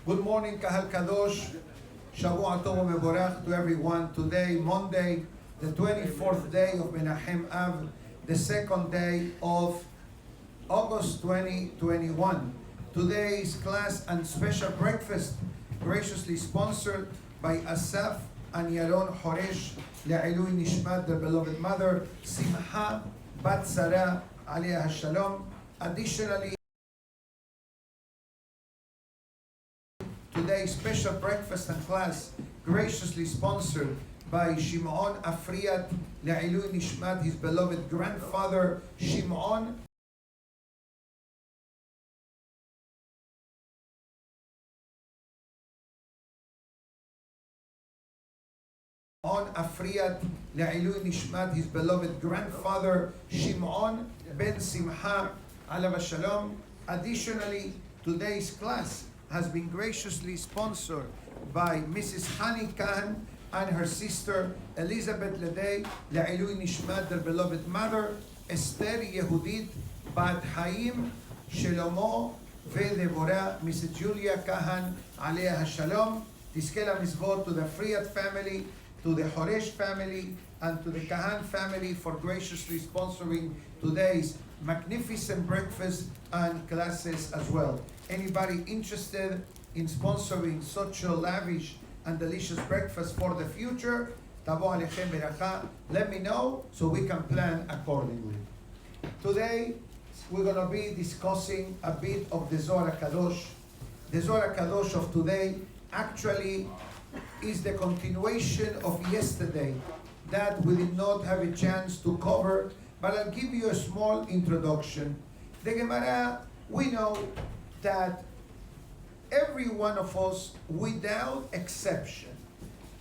Good morning, Kahal Kadosh. Shavua Tov Mevorach to everyone. Today, Monday, the 24th day of Menachem Av, the second day of August 2021. Today's class and special breakfast, graciously sponsored by Asaf and Yaron Horesh, Le'ilui Nishmat, their beloved mother, Simha Bat Sara, Aliyah Shalom. Additionally, today's special breakfast and class, graciously sponsored by Shimon Afriat, Le'ilui Nishmat, his beloved grandfather, Shimon Afriat, Le'ilui Nishmat, his beloved grandfather, Shimon ben Simha, Alav Shalom. Additionally, today's class has been graciously sponsored by Mrs. Hani Khan and her sister Elizabeth Ledei, Le'ilui Nishmat, their beloved mother, Esther Yehudit, Bat Haim, Shelomo, Devora, Mrs. Julia Kahan, Aliyah Shalom. Tizkela Mizvot to the Friat family, to the Horesh family, and to the Kahan family for graciously sponsoring today's magnificent breakfast and classes as well. Anybody interested in sponsoring such a lavish and delicious breakfast for the future, Tavo Alechem Beracha, let me know so we can plan accordingly. Today, we're going to be discussing a bit of the Zohar Kadosh. The Zohar Kadosh of today actually is the continuation of yesterday that we did not have a chance to cover, but I'll give you a small introduction. The Gemara, we know that every one of us, without exception,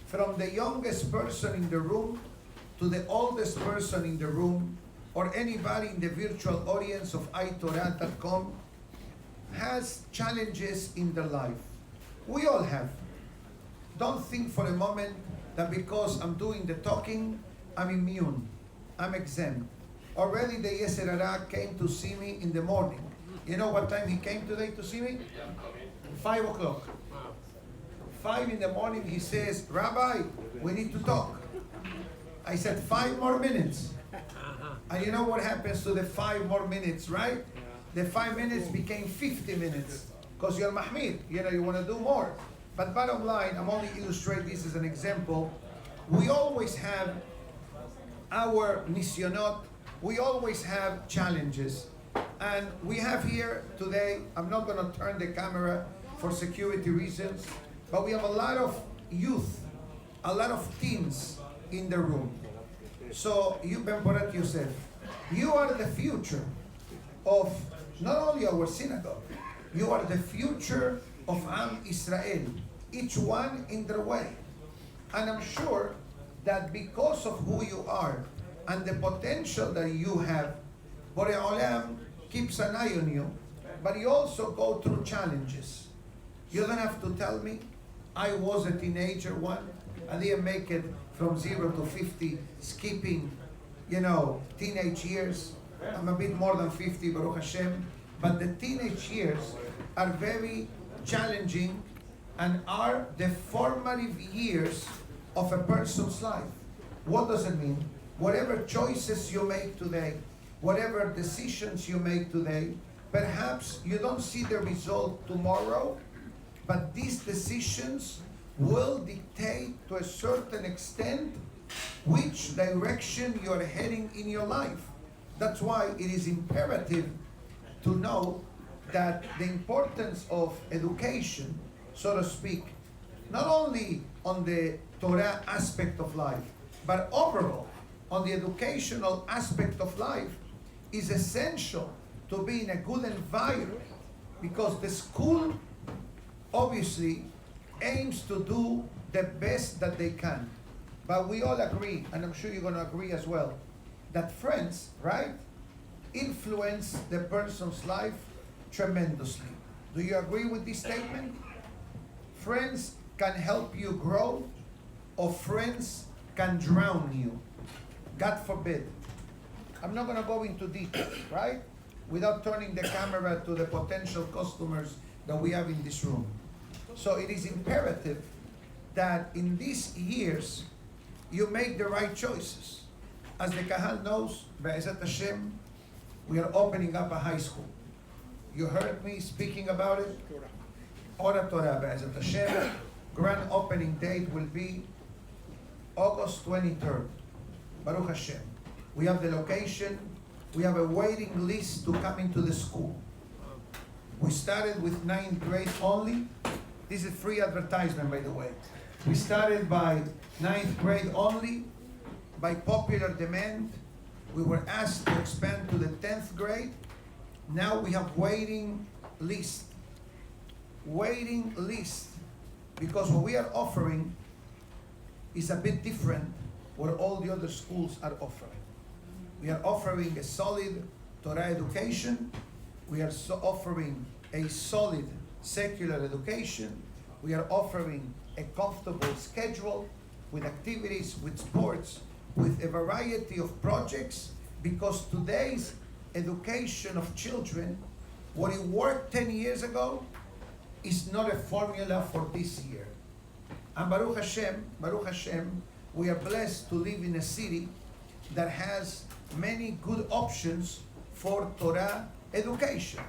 from the youngest person in the room to the oldest person in the room, or anybody in the virtual audience of iTorah.com, has challenges in their life. We all have. Don't think for a moment that because I'm doing the talking, I'm immune, I'm exempt. Already the Yetzer Hara came to see me in the morning. You know what time he came today to see me? 5 o'clock. 5 in the morning, he says, Rabbi, we need to talk. I said, 5 more minutes. And you know what happens to the 5 more minutes, right? The 5 minutes became 50 minutes. Because you're Mahmid, you want to do more. But bottom line, I'm only illustrating this as an example. We always have our nisyonot, we always have challenges. And we have here today, I'm not going to turn the camera for security reasons, but we have a lot of youth, a lot of teens in the room. So you, Rabbi Yosef, you are the future of not only our synagogue, you are the future of Am Israel, each one in their way. And I'm sure that because of who you are and the potential that you have, Borei Olam keeps an eye on you, but you also go through challenges. You don't have to tell me, I was a teenager one, I didn't make it from 0 to 50, skipping, teenage years. I'm a bit more than 50, Baruch Hashem, but the teenage years are very challenging and are the formative years of a person's life. What does it mean? Whatever choices you make today, whatever decisions you make today, perhaps you don't see the result tomorrow, but these decisions will dictate to a certain extent which direction you're heading in your life. That's why it is imperative to know that the importance of education, so to speak, not only on the Torah aspect of life, but overall on the educational aspect of life, is essential to be in a good environment, because the school obviously aims to do the best that they can. But we all agree, and I'm sure you're going to agree as well, that friends, right, influence the person's life tremendously. Do you agree with this statement? Friends can help you grow, or friends can drown you. God forbid. I'm not going to go into details, right? Without turning the camera to the potential customers that we have in this room. So it is imperative that in these years you make the right choices. As the Kahal knows, Be'ezat Hashem, we are opening up a high school. You heard me speaking about it. Ora Torah, Be'ezat Hashem. Grand opening date will be August 23rd. Baruch Hashem. We have the location. We have a waiting list to come into the school. We started with 9th grade only. This is free advertisement, by the way. We started by 9th grade only. By popular demand, we were asked to expand to the 10th grade. Now we have waiting list. Waiting list. Because what we are offering is a bit different what all the other schools are offering. We are offering a solid Torah education. We are offering a solid secular education. We are offering a comfortable schedule with activities, with sports, with a variety of projects, because today's education of children, what it worked 10 years ago, is not a formula for this year. And Baruch Hashem, we are blessed to live in a city that has many good options for Torah education.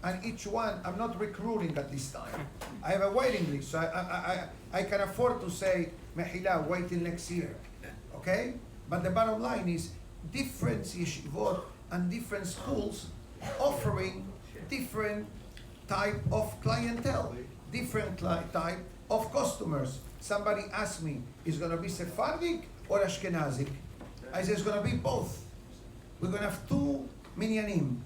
And each one, I'm not recruiting at this time. I have a waiting list, so I can afford to say, Mehila, wait till next year, okay? But the bottom line is, different yeshivot and different schools offering different type of clientele, different type of customers. Somebody asked me, is it going to be Sephardic or Ashkenazic? I said, it's going to be both. We're going to have two minyanim.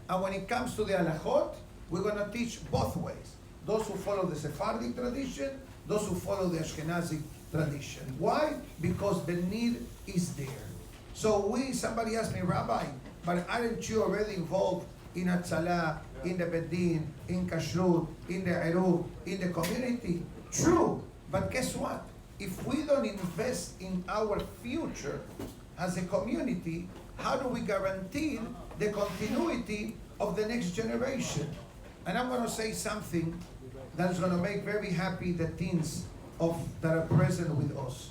And when it comes to the halachot, we're going to teach both ways. Those who follow the Sephardic tradition, those who follow the Ashkenazic tradition. Why? Because the need is there. So somebody asked me, Rabbi, but aren't you already involved in Hatzalah, in the Bedin, in Kashrut, in the Eruv, in the community? True, but guess what? If we don't invest in our future as a community, how do we guarantee the continuity of the next generation? And I'm going to say something that's going to make very happy the teens that are present with us.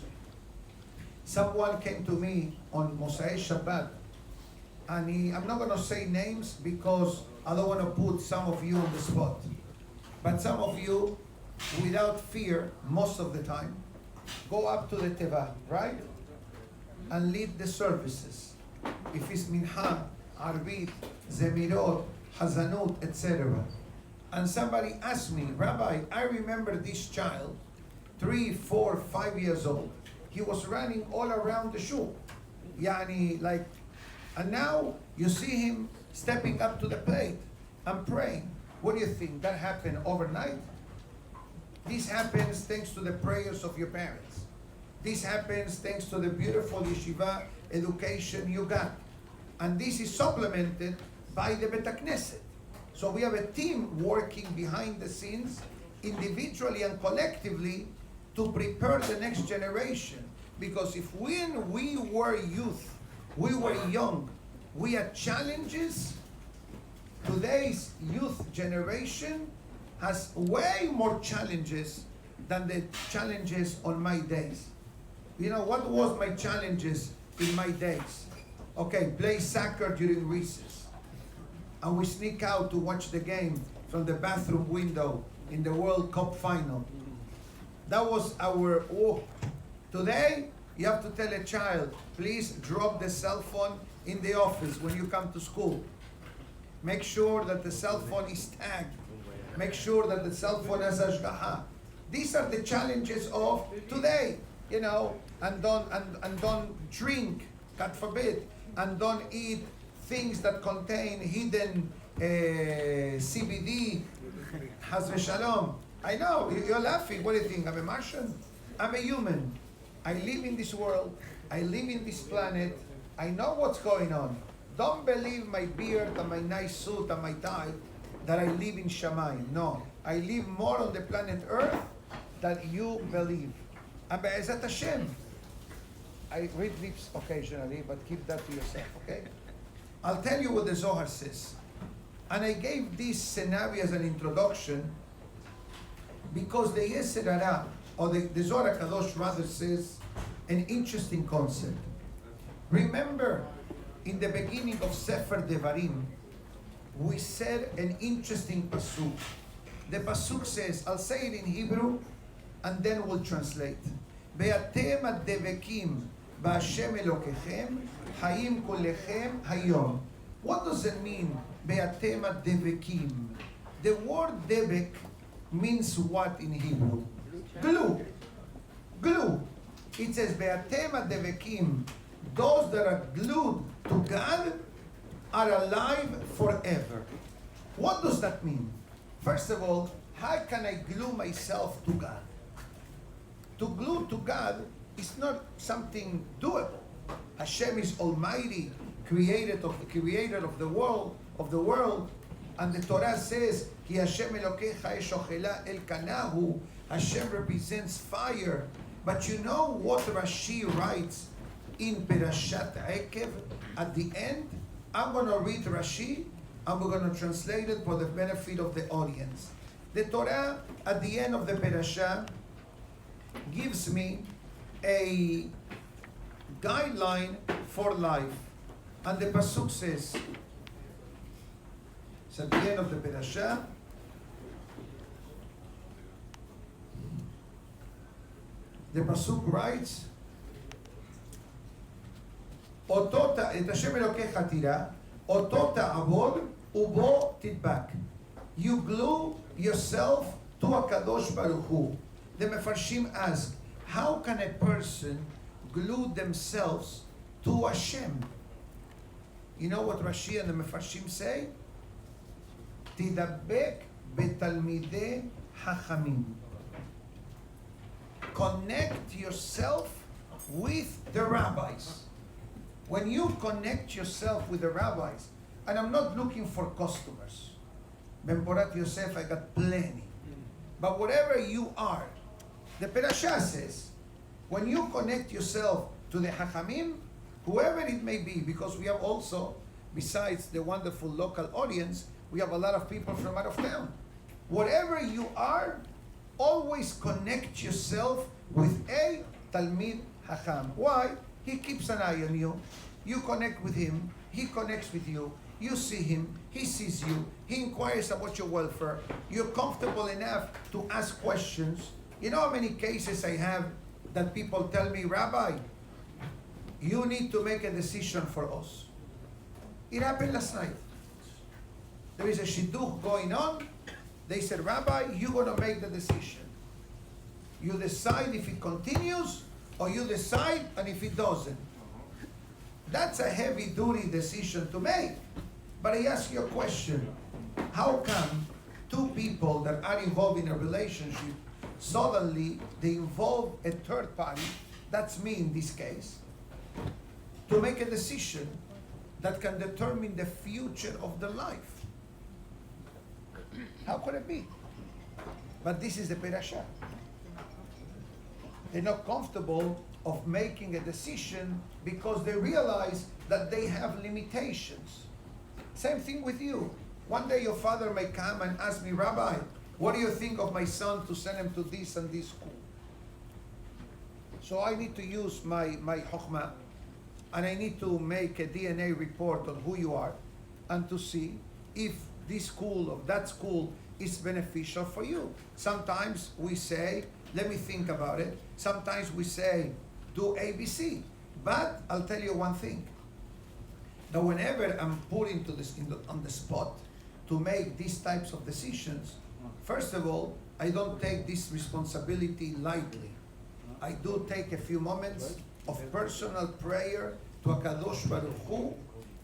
Someone came to me on Mosai Shabbat, and I'm not going to say names because I don't want to put some of you on the spot. But some of you, without fear, most of the time, go up to the Teva, right? And lead the services. If it's Minha, Arbit, Zemirot, Hazanut, etc. And somebody asked me, Rabbi, I remember this child, 3, 4, 5 years old. He was running all around the shul. And now you see him stepping up to the plate and praying. What do you think? That happened overnight? This happens thanks to the prayers of your parents. This happens thanks to the beautiful yeshiva education you got. And this is supplemented by the Bet Knesset. So we have a team working behind the scenes, individually and collectively, to prepare the next generation. Because if when we were youth, we were young, we had challenges, today's youth generation has way more challenges than the challenges on my days. You know, what was my challenges in my days? Okay, play soccer during recess. And we sneak out to watch the game from the bathroom window in the World Cup final. That was our, Today, you have to tell a child, please drop the cell phone in the office when you come to school. Make sure that the cell phone is tagged. Make sure that the cell phone has ashgaha. These are the challenges of today, you know, and don't drink, God forbid, and don't eat things that contain hidden CBD, Haz v'shalom. I know, you're laughing. What do you think? I'm a Martian? I'm a human. I live in this world. I live in this planet. I know what's going on. Don't believe my beard and my nice suit and my tie that I live in Shamayim. No, I live more on the planet Earth than you believe. And Be'ezat Hashem, I read lips occasionally, but keep that to yourself, okay? I'll tell you what the Zohar says. And I gave this scenario as an introduction Because the Yetzer Hara, or the Zohar Kadosh rather says, an interesting concept. Remember, in the beginning of Sefer Devarim, we said an interesting pasuk. The pasuk says, I'll say it in Hebrew, and then we'll translate. Be'atem ad-devekim ba'Hashem Elokechem, hayim kulechem hayom. What does it mean, be'atem ad-devekim? The word devek means what in Hebrew? Glue. Glue. It says, be'atem ad-devekim, those that are glued to God are alive forever. What does that mean? First of all, how can I glue myself to God? To glue to God is not something doable. Hashem is Almighty, creator of the world, and the Torah says, Ki Hashem Elokecha esh ochela el kanahu. Hashem represents fire. But you know what Rashi writes in Perashat Ekev at the end? I'm going to read Rashi, and we're going to translate it for the benefit of the audience. The Torah at the end of the Perashah gives me a guideline for life. And the pasuk says, it's at the end of the Perashah, the pasuk writes, Otota et Hashem Elokecha tira, Otota avod ubo titbak. You glue yourself to a Kadosh Baruch Hu. The Mefarshim ask, how can a person glue themselves to Hashem? You know what Rashi and the Mefarshim say? Tidabek betalmidei hachamim. Connect yourself with the rabbis. When you connect yourself with the rabbis, and I'm not looking for customers. Memporat Yosef, I got plenty. But whatever you are, the Perashah says, when you connect yourself to the Hachamim, whoever it may be, because we have also, besides the wonderful local audience, we have a lot of people from out of town. Whatever you are, always connect yourself with a Talmid Hacham. Why? He keeps an eye on you. You connect with him. He connects with you. You see him. He sees you. He inquires about your welfare. You're comfortable enough to ask questions. You know how many cases I have that people tell me, Rabbi, you need to make a decision for us. It happened last night. There is a shidduch going on. They said, Rabbi, you're going to make the decision. You decide if it continues, or you decide and if it doesn't. That's a heavy duty decision to make. But I ask you a question. How come two people that are involved in a relationship, suddenly they involve a third party, that's me in this case, to make a decision that can determine the future of their life? How could it be? But this is the Perashah. They're not comfortable of making a decision because they realize that they have limitations. Same thing with you. One day your father may come and ask me, Rabbi, what do you think of my son to send him to this and this school? So I need to use my chokhmah, and I need to make a DNA report on who you are and to see if this school or that school is beneficial for you. Sometimes we say, let me think about it. Sometimes we say, do ABC. But I'll tell you one thing. That whenever I'm put into this on the spot to make these types of decisions, first of all, I don't take this responsibility lightly. I do take a few moments of personal prayer to HaKadosh Baruch Hu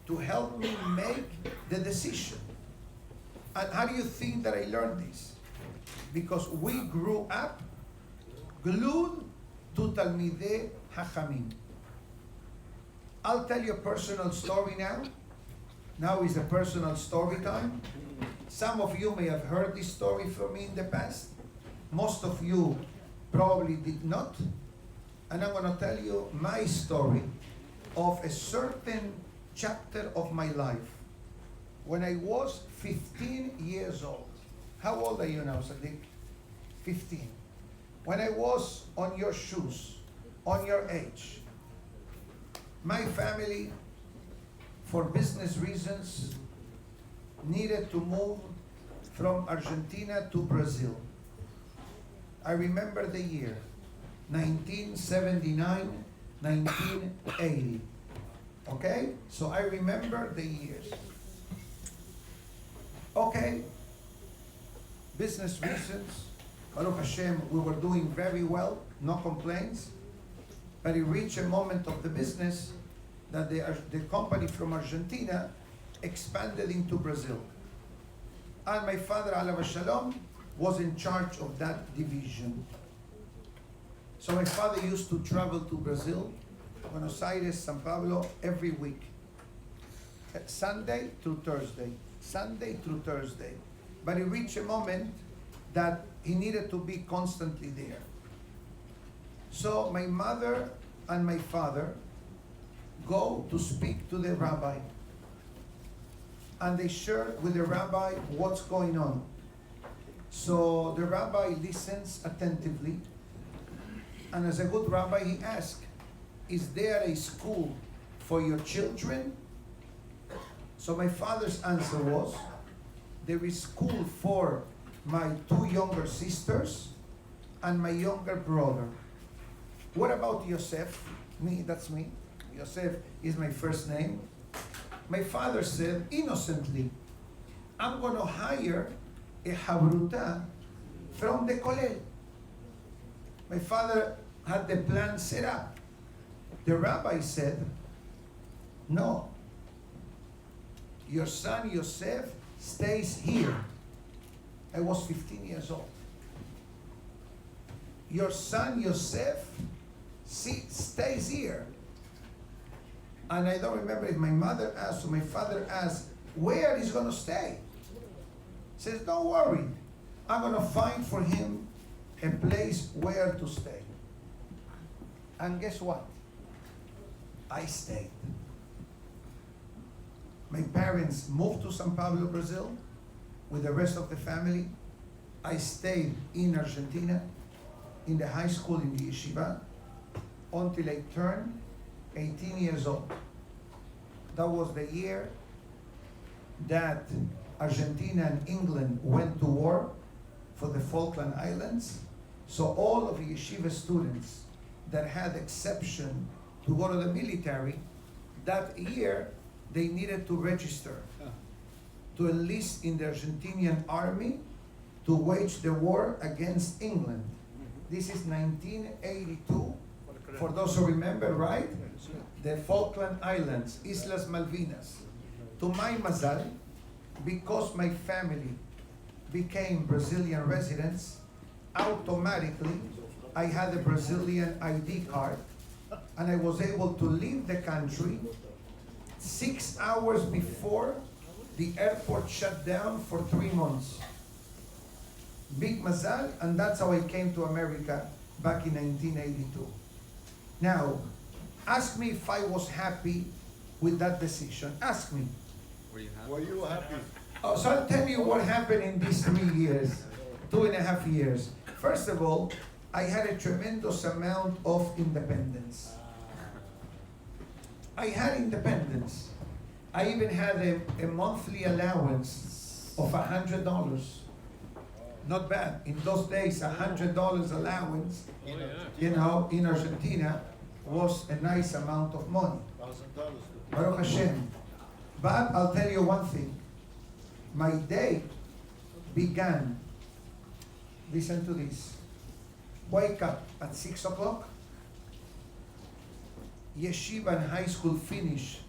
to help me make the decision. And how do you think that I learned this? Because we grew up glued to Talmidei Hachamim. I'll tell you a personal story now. Now is a personal story time. Some of you may have heard this story from me in the past. Most of you probably did not. And I'm going to tell you my story of a certain chapter of my life. When I was 15 years old. How old are you now, Sadiq? 15. When I was on your shoes, on your age, my family, for business reasons, needed to move from Argentina to Brazil. I remember the year, 1979, 1980. Okay? So I remember the years. Okay, business reasons, Baruch Hashem, we were doing very well, no complaints, but it reached a moment of the business that the company from Argentina expanded into Brazil. And my father, alav shalom, was in charge of that division. So my father used to travel to Brazil, Buenos Aires, San Pablo, every week, Sunday through Thursday. Sunday through Thursday. But it reached a moment that he needed to be constantly there. So my mother and my father go to speak to the rabbi. And they share with the rabbi what's going on. So the rabbi listens attentively. And as a good rabbi, he asks, is there a school for your children? So my father's answer was, there is school for my 2 younger sisters and my younger brother. What about Yosef? Me, that's me. Yosef is my first name. My father said, innocently, I'm going to hire a habruta from the kollel. My father had the plan set up. The rabbi said, no, your son Yosef stays here. I was 15 years old. Your son Yosef stays here. And I don't remember if my mother asked or my father asked, where he's going to stay? He says, don't worry. I'm going to find for him a place where to stay. And guess what? I stayed. My parents moved to São Paulo, Brazil, with the rest of the family. I stayed in Argentina, in the high school, in the yeshiva, until I turned 18 years old. That was the year that Argentina and England went to war for the Falkland Islands. So all of the yeshiva students that had exception to go to the military, that year they needed to register to enlist in the Argentinian army to wage the war against England. This is 1982, for those who remember, right? The Falkland Islands, Islas Malvinas. To my mazal, because my family became Brazilian residents, automatically I had a Brazilian ID card, and I was able to leave the country 6 hours before the airport shut down for 3 months. Big mazal, and that's how I came to America back in 1982. Now, ask me if I was happy with that decision. Ask me. Were you happy? Oh, so I'll tell you what happened in these 3 years, 2.5 years. First of all, I had a tremendous amount of independence. I had independence. I even had a monthly allowance of $100. Not bad. In those days, $100 allowance, you know, in Argentina was a nice amount of money. $1,000. Baruch Hashem. But I'll tell you one thing. My day began, listen to this, wake up at 6 o'clock, yeshiva and high school finish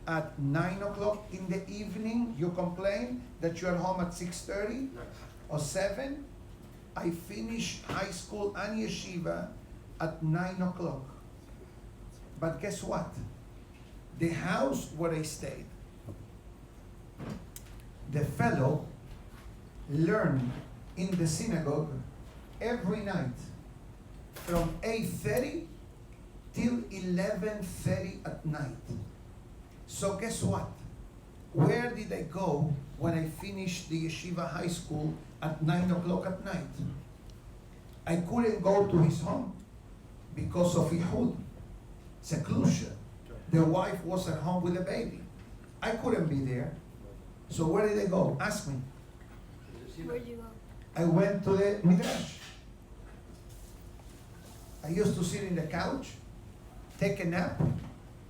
at 9 o'clock in the evening. You complain that you are home at 6:30 or 7. I finish high school and yeshiva at 9 o'clock. But guess what? The house where I stayed, the fellow learned in the synagogue every night from 8:30 till 11:30 at night. So guess what? Where did I go when I finished the yeshiva high school at 9 o'clock at night? I couldn't go to his home because of Ihud, seclusion. The wife was at home with a baby. I couldn't be there. So where did I go? Ask me. Where did you go? I went to the Midrash. I used to sit in the couch, take a nap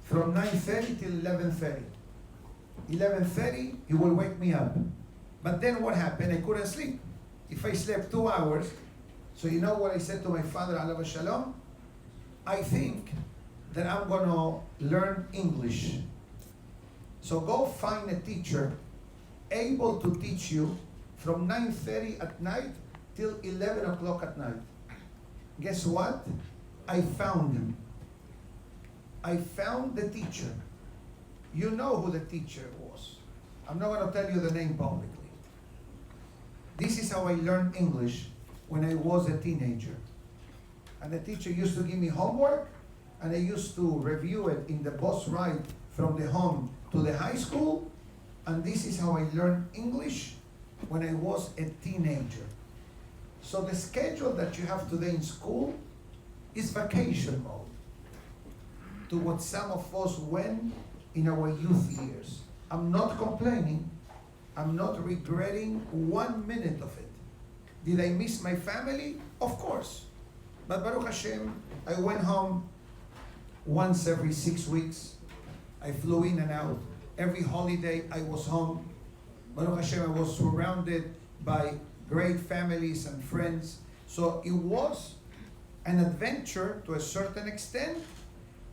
from 9:30 till 11:30. 11:30, he will wake me up. But then what happened? I couldn't sleep. If I slept 2 hours, so you know what I said to my father, alav shalom? I think that I'm going to learn English. So go find a teacher able to teach you from 9:30 at night till 11 o'clock at night. Guess what? I found him. I found the teacher. You know who the teacher was. I'm not going to tell you the name publicly. This is how I learned English when I was a teenager. And the teacher used to give me homework, and I used to review it in the bus ride from the home to the high school. And this is how I learned English when I was a teenager. So the schedule that you have today in school is vacation mode to what some of us went in our youth years. I'm not complaining. I'm not regretting 1 minute of it. Did I miss my family? Of course. But Baruch Hashem, I went home once every 6 weeks. I flew in and out. Every holiday I was home. Baruch Hashem, I was surrounded by great families and friends. So it was an adventure to a certain extent,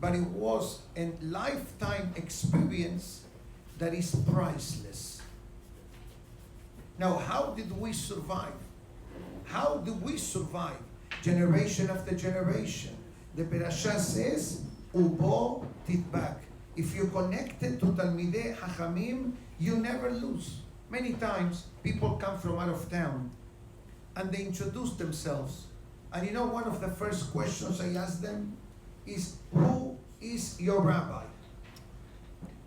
but it was a lifetime experience that is priceless. Now, how did we survive? How do we survive generation after generation? The parasha says, Ubo titbak. If you're connected to Talmidei Hachamim, you never lose. Many times, people come from out of town, and they introduce themselves. And you know, one of the first questions I ask them is, who is your rabbi?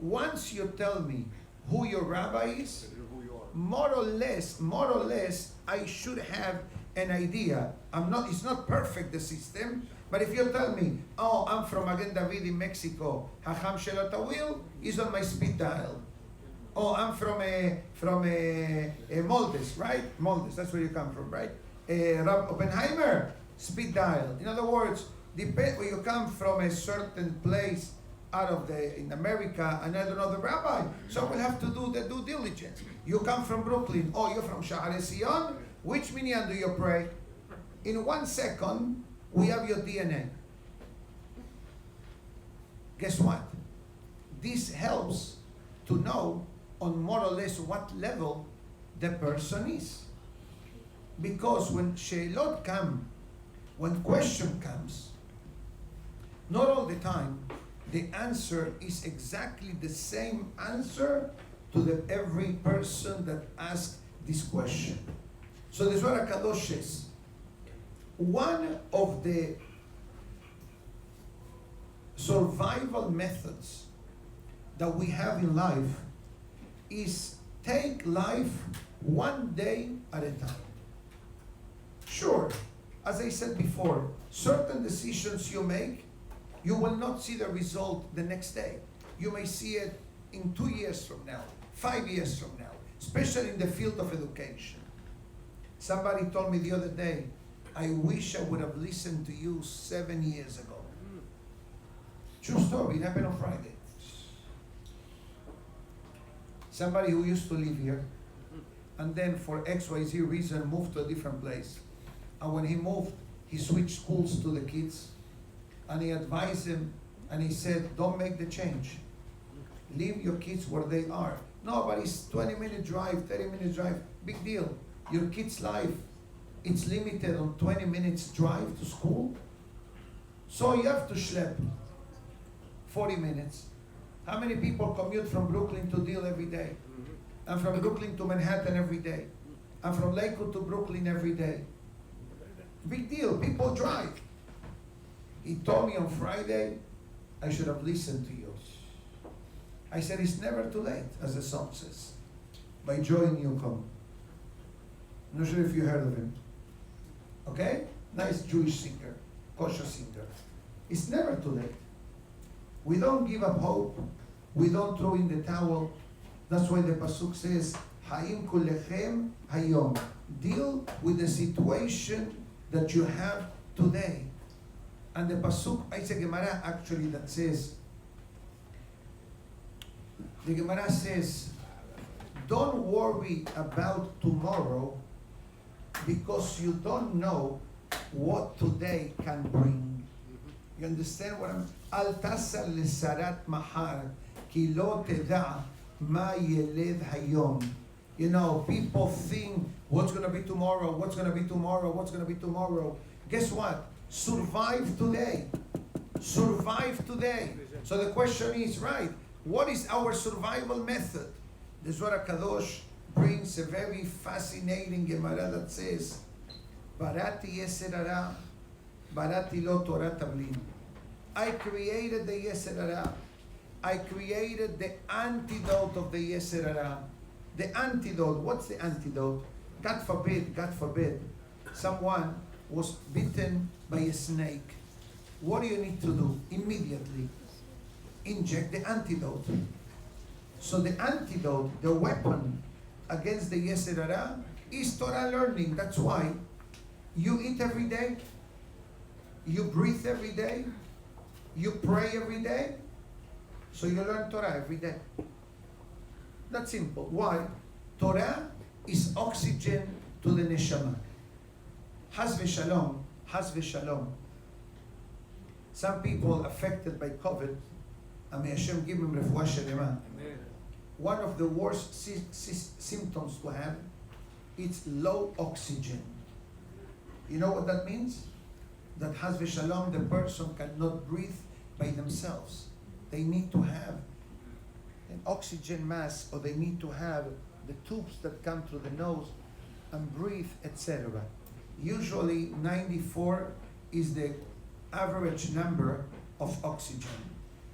Once you tell me who your rabbi is, more or less, I should have an idea. It's not perfect, the system, but if you tell me, oh, I'm from Magen David in Mexico, Hacham Shelot Awil is on my speed dial. Oh, I'm from Moldes, right? Moldes, that's where you come from, right? Rab Oppenheimer, speed dial. In other words, depend when you come from a certain place in America, and I don't know the rabbi, so we'll have to do the due diligence. You come from Brooklyn, oh, you're from Sha'arei Zion, which minyan do you pray? In 1 second, we have your DNA. Guess what? This helps to know on more or less what level the person is. Because when sheilot come, when question comes, not all the time, the answer is exactly the same answer to every person that asks this question. So the Zohar HaKadosh says, one of the survival methods that we have in life is take life one day at a time. Sure, as I said before, certain decisions you make, you will not see the result the next day. You may see it in 2 years from now, 5 years from now, especially in the field of education. Somebody told me the other day, I wish I would have listened to you 7 years ago. True story, it happened on Friday. Somebody who used to live here, and then for XYZ reason moved to a different place. And when he moved, he switched schools to the kids, and he advised him, and he said, don't make the change. Leave your kids where they are. No, but it's 20-minute drive, 30-minute drive, big deal. Your kid's life, it's limited on 20 minutes drive to school. So you have to schlep 40 minutes. How many people commute from Brooklyn to Deal every day? And from Brooklyn to Manhattan every day? And from Lakewood to Brooklyn every day? Big deal, people drive. He told me on Friday, I should have listened to you. I said, it's never too late, as the song says, by Joy Newcomb. I'm not sure if you heard of him. Okay? nice Jewish singer, kosher singer. It's never too late. We don't give up hope. We don't throw in the towel. That's why the pasuk says, "Haim kulechem hayom." Deal with the situation that you have today. And the pasuk, it's a Gemara actually that says, the Gemara says, don't worry about tomorrow because you don't know what today can bring. You understand what I'm? Al tasal lesarat mahar ki lo teda ma yeled hayom. You know, people think, what's going to be tomorrow? What's going to be tomorrow? What's going to be tomorrow? Guess what? Survive today. Survive today. So the question is, right, what is our survival method? The Zohar Kadosh brings a very fascinating Gemara that says, Barati Yetzer Hara, Barati lo Torah Tavlin. I created the Yetzer Hara. I created the antidote of the Yetzer Hara. The antidote, what's the antidote? God forbid, someone was bitten by a snake. What do you need to do? Immediately inject the antidote. So the antidote, the weapon against the Yetzer Hara is Torah learning. That's why you eat every day, you breathe every day, you pray every day, so you learn Torah every day. That's simple. Why? Torah is oxygen to the neshama. Haz v'shalom, haz v'shalom. Some people affected by COVID, and may Hashem give them refuah shelema. One of the worst symptoms to have, it's low oxygen. You know what that means? That haz v'shalom, the person cannot breathe by themselves. They need to have an oxygen mask, or they need to have the tubes that come through the nose and breathe, etc. Usually 94 is the average number of oxygen.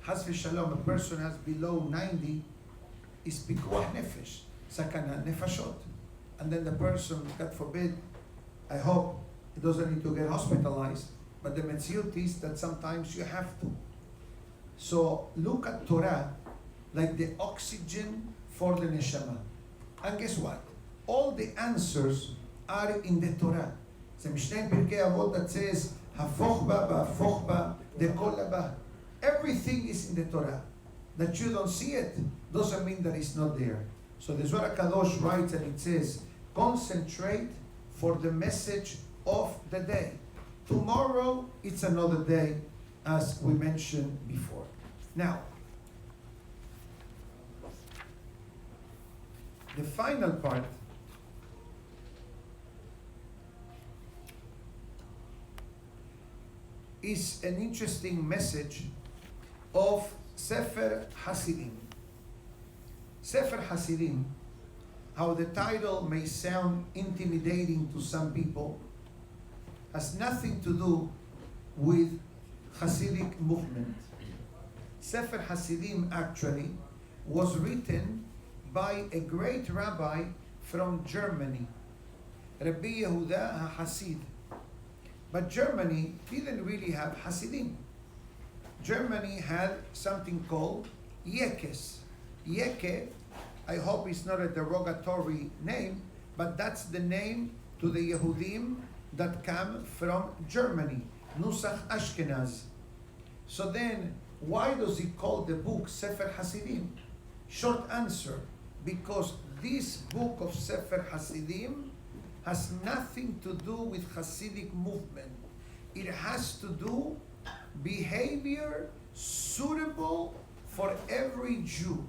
Haz v'shalom, a person has below 90 is pikuach nefesh, sakana nefashot. And then the person, God forbid, I hope it doesn't need to get hospitalized, but the metziut is that sometimes you have to. So look at Torah like the oxygen for the neshama. And guess what? All the answers are in the Torah. The Mishnah in Pirkei Avot that says, Hafoch ba, ba'afoch ba, dekol laba. Everything is in the Torah. That you don't see it doesn't mean that it's not there. So the Zohar Kadosh writes and it says, concentrate for the message of the day. Tomorrow, it's another day, as we mentioned before. Now, the final part is an interesting message of Sefer Hasidim. Sefer Hasidim, how the title may sound intimidating to some people, has nothing to do with Hasidic movement. Sefer Hasidim actually was written by a great rabbi from Germany, Rabbi Yehuda HaHasid. But Germany didn't really have Hasidim. Germany had something called Yekes. Yeke, I hope it's not a derogatory name, but that's the name to the Yehudim that come from Germany, Nusach Ashkenaz. So then, why does he call the book Sefer Hasidim? Short answer, because this book of Sefer Hasidim has nothing to do with Hasidic movement. It has to do behavior suitable for every Jew.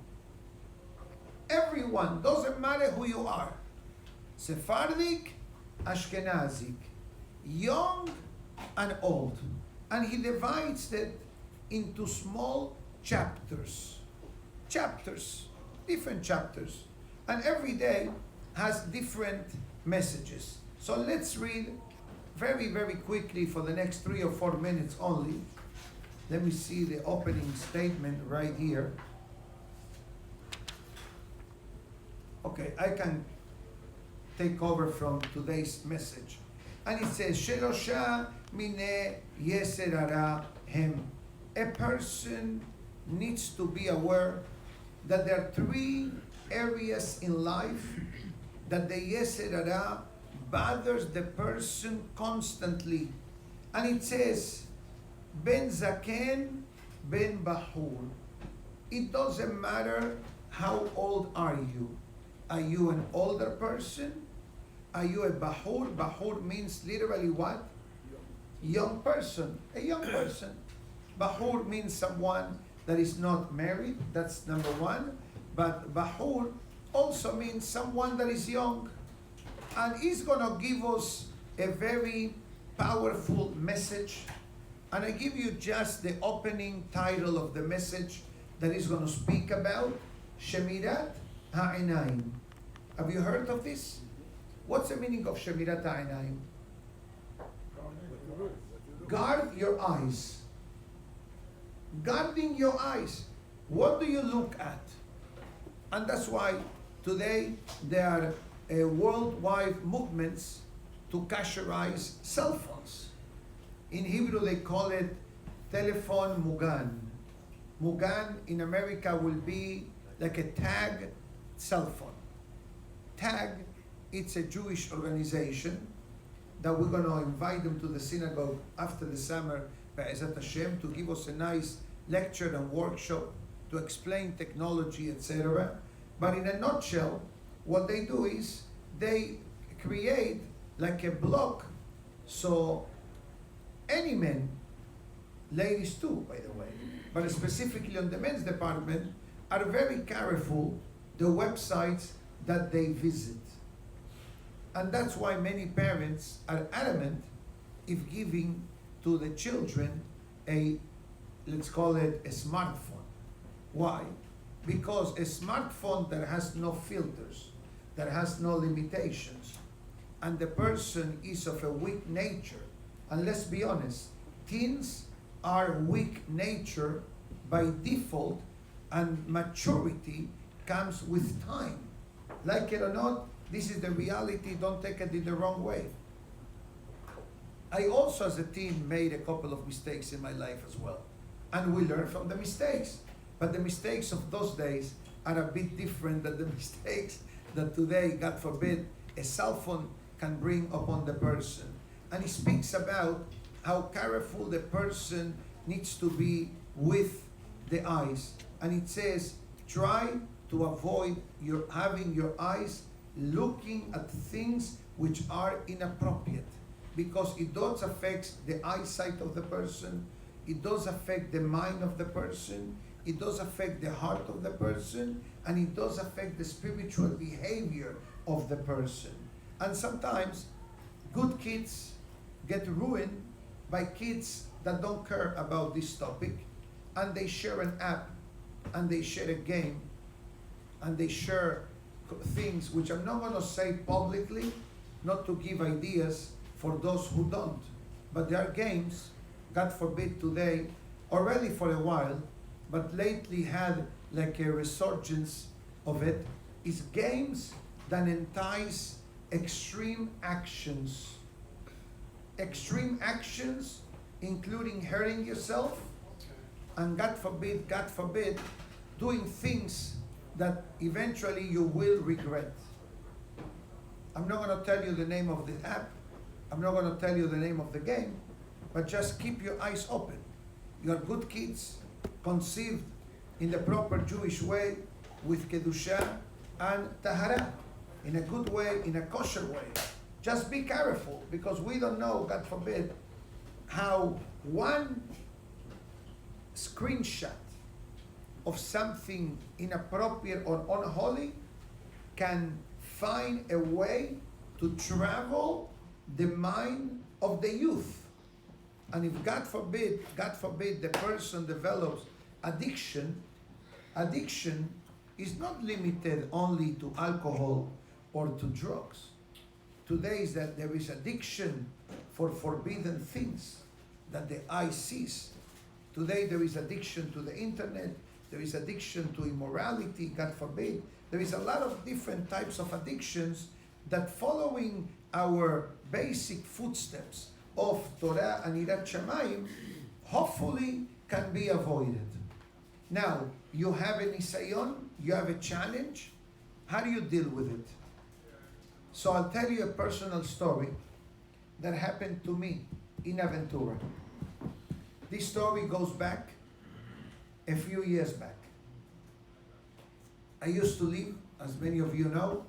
Everyone, doesn't matter who you are. Sephardic, Ashkenazic, young and old. And he divides it into small chapters. Chapters, different chapters. And every day has different messages. So let's read very, very quickly for the next 3 or 4 minutes only. Let me see the opening statement right here. Okay, I can take over from today's message. And it says, Shelosha mine yeser hara hem. A person needs to be aware that there are three areas in life that the yeser hara bothers the person constantly. And it says, Ben zaken, ben bahur. It doesn't matter how old are you. Are you an older person? Are you a bahur? Bahur means literally what? Young person. A young person. Bahur means someone that is not married. That's number one. But bahur also means someone that is young. And he's going to give us a very powerful message. And I give you just the opening title of the message that he's going to speak about. Shemirat ha'inayim. Have you heard of this? What's the meaning of Shemirat ha'inayim? Guard your eyes. Guarding your eyes. What do you look at? And that's why today there are worldwide movements to kasherize cell phones. In Hebrew they call it telephone mugan. Mugan in America will be like a tag cell phone. Tag, it's a Jewish organization that we're going to invite them to the synagogue after the summer, Be'ezat Hashem, to give us a nice lecture and workshop to explain technology, etc. But in a nutshell, what they do is they create like a block, so any man, ladies too, by the way, but specifically on the men's department, are very careful the websites that they visit. And that's why many parents are adamant if giving to the children a, let's call it a smartphone. Why? Because a smartphone that has no filters, that has no limitations, and the person is of a weak nature, and let's be honest, teens are weak nature by default, and maturity comes with time. Like it or not, this is the reality, don't take it in the wrong way. I also as a teen made a couple of mistakes in my life as well. And we learn from the mistakes. But the mistakes of those days are a bit different than the mistakes that today, God forbid, a cell phone can bring upon the person. And he speaks about how careful the person needs to be with the eyes. And it says, try to avoid having your eyes looking at things which are inappropriate, because it does affect the eyesight of the person, it does affect the mind of the person, it does affect the heart of the person, and it does affect the spiritual behavior of the person. And sometimes good kids get ruined by kids that don't care about this topic, and they share an app, and they share a game, and they share things which I'm not going to say publicly, not to give ideas for those who don't. But there are games, God forbid today, already for a while, but lately had like a resurgence of it, is games that entice extreme actions. Extreme actions, including hurting yourself, and God forbid, doing things that eventually you will regret. I'm not going to tell you the name of the app, I'm not going to tell you the name of the game, but just keep your eyes open. You are good kids, conceived in the proper Jewish way, with Kedusha and Tahara, in a good way, in a kosher way. Just be careful, because we don't know, God forbid, how one screenshot of something inappropriate or unholy can find a way to travel the mind of the youth. And if God forbid, the person develops addiction is not limited only to alcohol or to drugs. Today is that there is addiction for forbidden things that the eye sees. Today there is addiction to the internet, there is addiction to immorality, God forbid. There is a lot of different types of addictions that, following our basic footsteps of Torah and Yirat Shamayim hopefully can be avoided. Now, you have a nisayon, you have a challenge. How do you deal with it? So I'll tell you a personal story that happened to me in Aventura. This story goes back a few years back. I used to live, as many of you know,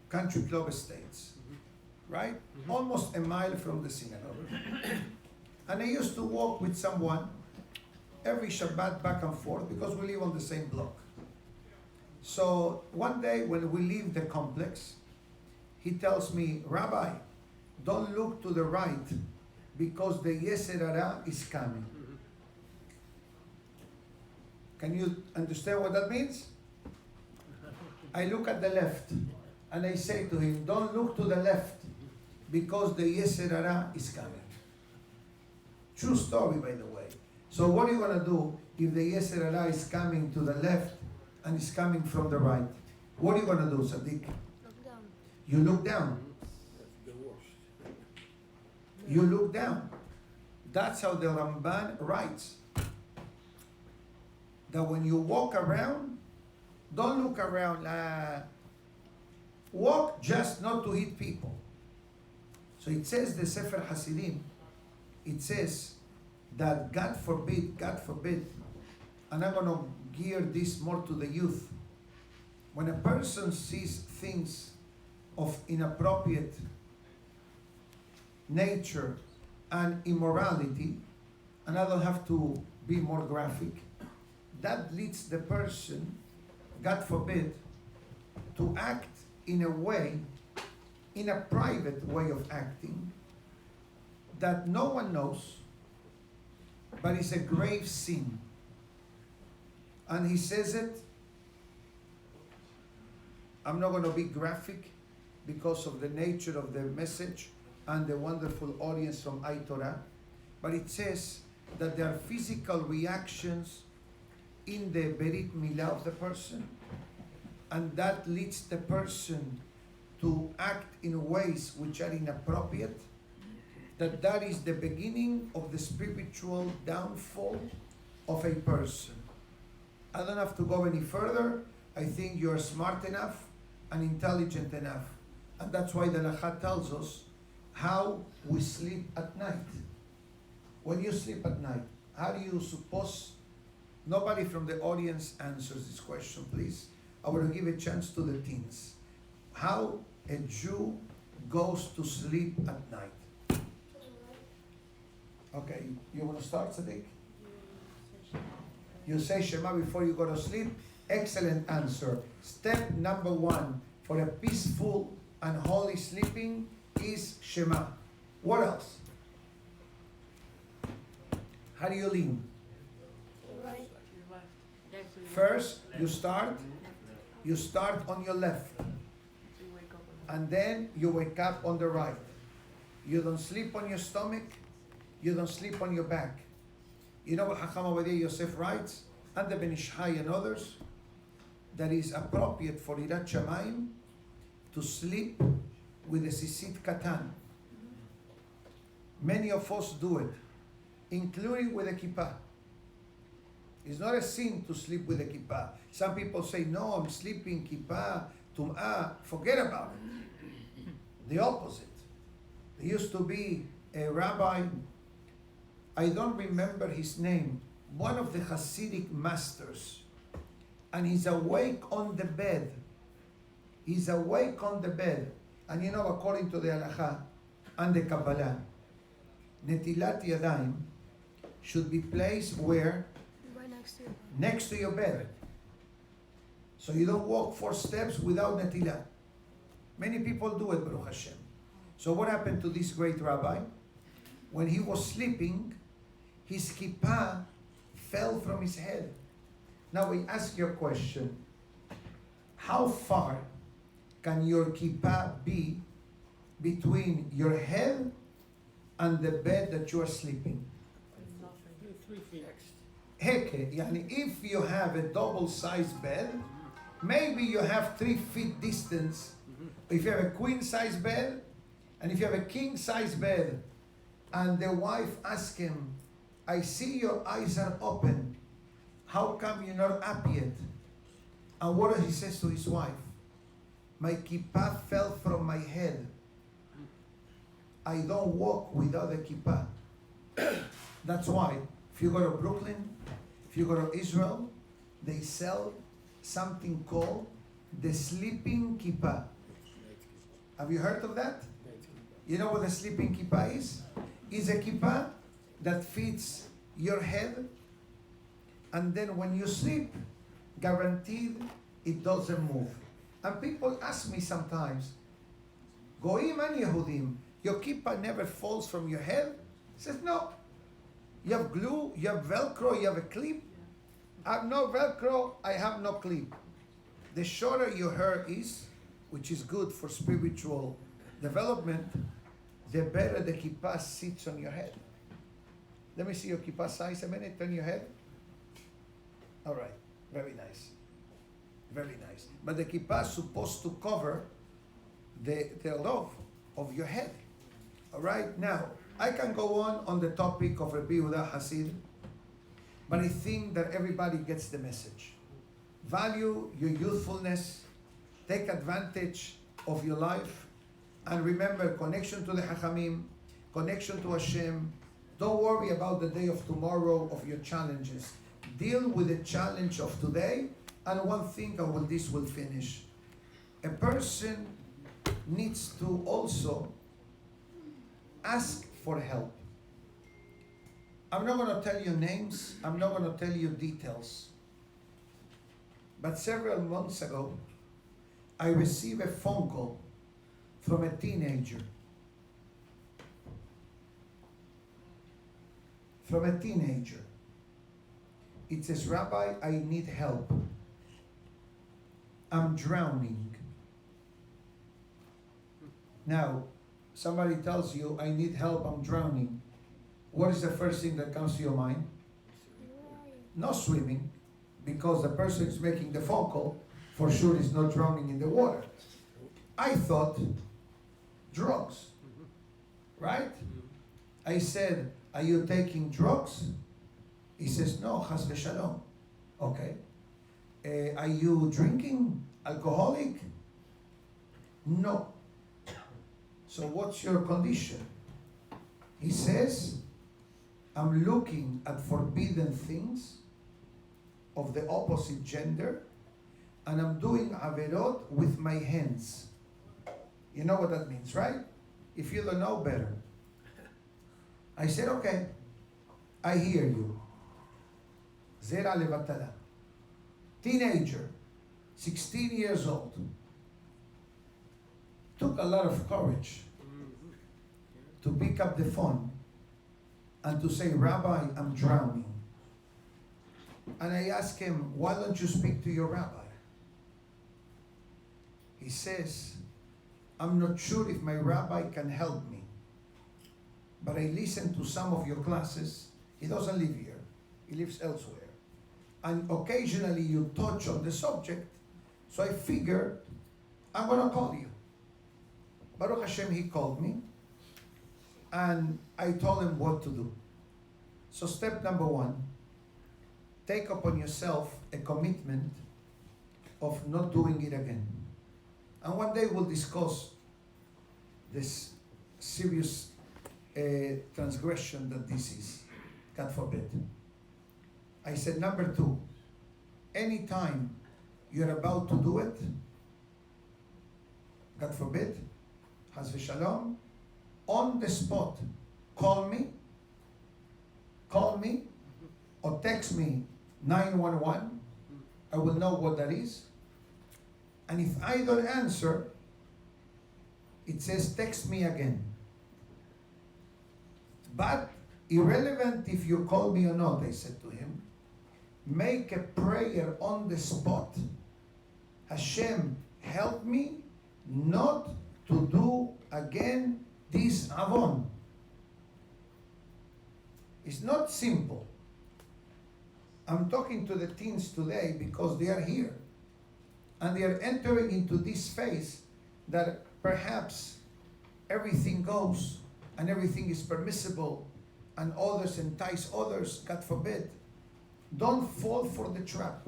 country club estates, right? Almost a mile from the synagogue. And I used to walk with someone every Shabbat back and forth because we live on the same block. So one day when we leave the complex, he tells me, Rabbi, don't look to the right because the Yetzer Hara is coming. Can you understand what that means? I look at the left and I say to him, don't look to the left because the Yetzer Hara is coming. True story, by the way. So what are you going to do if the Yetzer Hara is coming to the left and is coming from the right? What are you going to do, Sadiq? Look down. You look down. You look down. That's how the Ramban writes. That when you walk around, don't look around. Walk just not to hit people. So it says the Sefer Hasidim, it says that God forbid, and I'm going to gear this more to the youth. When a person sees things of inappropriate nature and immorality, and I don't have to be more graphic, that leads the person, God forbid, to act in a way, in a private way of acting, that no one knows, but it's a grave sin. And he says it, I'm not going to be graphic because of the nature of the message and the wonderful audience from iTorah, but it says that there are physical reactions in the Berit Milah of the person, and that leads the person to act in ways which are inappropriate, that is the beginning of the spiritual downfall of a person. I don't have to go any further. I think you're smart enough and intelligent enough. And that's why the Halakha tells us how we sleep at night. When you sleep at night, how do you suppose? Nobody from the audience answers this question, please. I want to give a chance to the teens. How a Jew goes to sleep at night. Okay, you want to start, Sadiq? You say Shema before you go to sleep. Excellent answer. Step number 1 for a peaceful and holy sleeping is Shema. What else? How do you lean? Right. First, you start on your left. And then you wake up on the right. You don't sleep on your stomach. You don't sleep on your back. You know what Rabbi Yosef writes, and the Ben Ish Chai and others, that is appropriate for Yirat Shamayim to sleep with a sisit katan. Many of us do it, including with a kippah. It's not a sin to sleep with a kippah. Some people say, no, I'm sleeping kippah, tum'ah, forget about it. The opposite. There used to be a rabbi, I don't remember his name, one of the Hasidic masters, and he's awake on the bed. He's awake on the bed. And you know, according to the Halakha and the Kabbalah, Netilat Yadayim should be placed where? Right next to you. Next to your bed. So you don't walk 4 steps without Netilat. Many people do it, Baruch Hashem. So what happened to this great rabbi? When he was sleeping, his kippah fell from his head. Now we ask you a question. How far can your kippah be between your head and the bed that you are sleeping? 3 feet. Heke, yani if you have a double-sized bed, maybe you have 3 feet distance if you have a queen size bed, and if you have a king size bed, and the wife asks him, I see your eyes are open. How come you're not up yet? And what does he says to his wife? My kippah fell from my head. I don't walk without a kippah. That's why, if you go to Brooklyn, if you go to Israel, they sell something called the sleeping kippah. Have you heard of that? You know what the sleeping kippah is? It's a kippah that fits your head, and then when you sleep, guaranteed it doesn't move. And people ask me sometimes, Goim and Yehudim, your kippah never falls from your head? I says, no. You have glue, you have Velcro, you have a clip. I have no Velcro, I have no clip. The shorter your hair is, which is good for spiritual development, the better the kippah sits on your head. Let me see your kippah size a minute, turn your head. All right, very nice. Very nice. But the kippah is supposed to cover the love of your head. All right, now, I can go on the topic of Rabbi Yehuda Hasid, but I think that everybody gets the message. Value your youthfulness, take advantage of your life, and remember, connection to the Hachamim, connection to Hashem. Don't worry about the day of tomorrow, of your challenges. Deal with the challenge of today, and one thing, and this will finish. A person needs to also ask for help. I'm not going to tell you names, I'm not going to tell you details. But several months ago, I received a phone call from a teenager. It says, Rabbi, I need help. I'm drowning. Now, somebody tells you, I need help, I'm drowning. What is the first thing that comes to your mind? No swimming, because the person is making the phone call, for sure is not drowning in the water. I thought, drugs, right? I said, are you taking drugs? He says, no, chas v'shalom. Okay. Are you drinking? Alcoholic? No. So what's your condition? He says, I'm looking at forbidden things of the opposite gender, and I'm doing averot with my hands. You know what that means, right? If you don't know, better. I said, okay, I hear you. Zera levatala. Teenager, 16 years old. Took a lot of courage to pick up the phone and to say, Rabbi, I'm drowning. And I asked him, why don't you speak to your rabbi? He says, I'm not sure if my rabbi can help me, but I listened to some of your classes. He doesn't live here, he lives elsewhere. And occasionally you touch on the subject, so I figured I'm going to call you. Baruch Hashem, he called me, and I told him what to do. So step number one, take upon yourself a commitment of not doing it again. And one day we'll discuss this serious transgression that this is, God forbid. I said, number two, anytime you're about to do it, God forbid, Chas v'shalom, on the spot, call me, or text me 911. I will know what that is. And if I don't answer, it says text me again. But irrelevant if you call me or not, I said to him, make a prayer on the spot. Hashem, help me not to do again this avon. It's not simple. I'm talking to the teens today because they are here. And they are entering into this phase that perhaps everything goes and everything is permissible and others entice others, God forbid. Don't fall for the trap.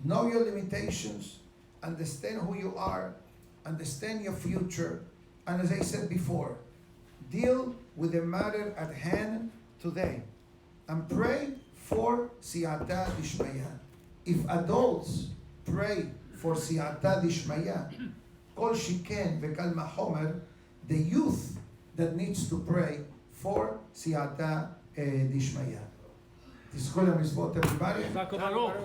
Know your limitations, understand who you are, understand your future, and as I said before, deal with the matter at hand today and pray for siyata dishmaya. If adults pray for siyata dishmaya, kol shiken vekal mahomer, the youth that needs to pray for siyata dishmaya. תזכו למצוות everybody.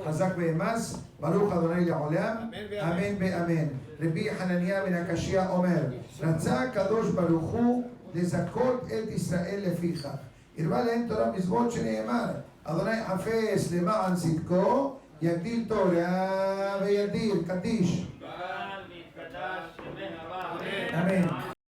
חזק ואמץ, ברוך אדוני לעולם, אמן ואמן. רבי חנניה בן הקשיא אומר, רצה הקדוש ברוך הוא לזכות את ישראל לפיכך. הרבה להם תורה מצוות שנאמר, אדוני חפש למען צדקו, יגדיל תורה ויגדיל קדיש. אמן.